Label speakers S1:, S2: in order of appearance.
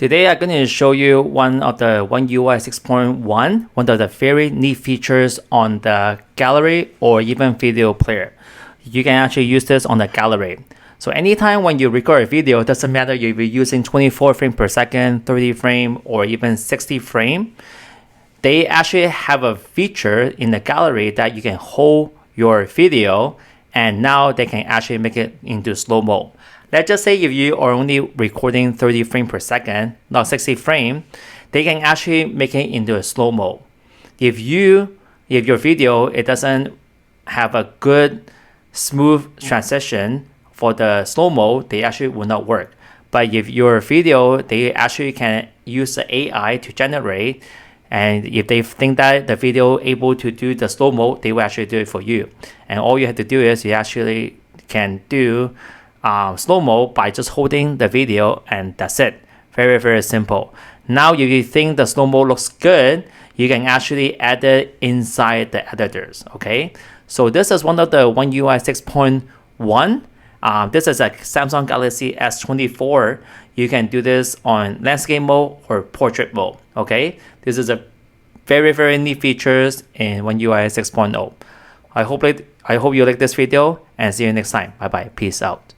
S1: Today I'm going to show you one of the One UI 6.1, one of the very neat features on the gallery or even video player. You can actually use this on the gallery. So anytime when you record a video, it doesn't matter if you're using 24 frames per second, 30 frame, or even 60 frame, they actually have a feature in the gallery that you can hold your video and now they can actually make it into slow-mo. Let's just say if you are only recording 30 frames per second, not 60 frames, they can actually make it into a slow-mo. If your video, it doesn't have a good smooth transition for the slow-mo, they actually will not work. But if your video, they actually can use the AI to generate, and if they think that the video able to do the slow-mo, they will actually do it for you. And all you have to do is you actually can do slow-mo by just holding the video, and that's it. Very, very simple. Now, if you think the slow-mo looks good, you can actually add it inside the editors, okay? So this is one of the One UI 6.1. This is a Samsung Galaxy S24. You can do this on landscape mode or portrait mode, okay? This is a very, very neat features in One UI 6.0. I hope you like this video and see you next time. Bye-bye. Peace out.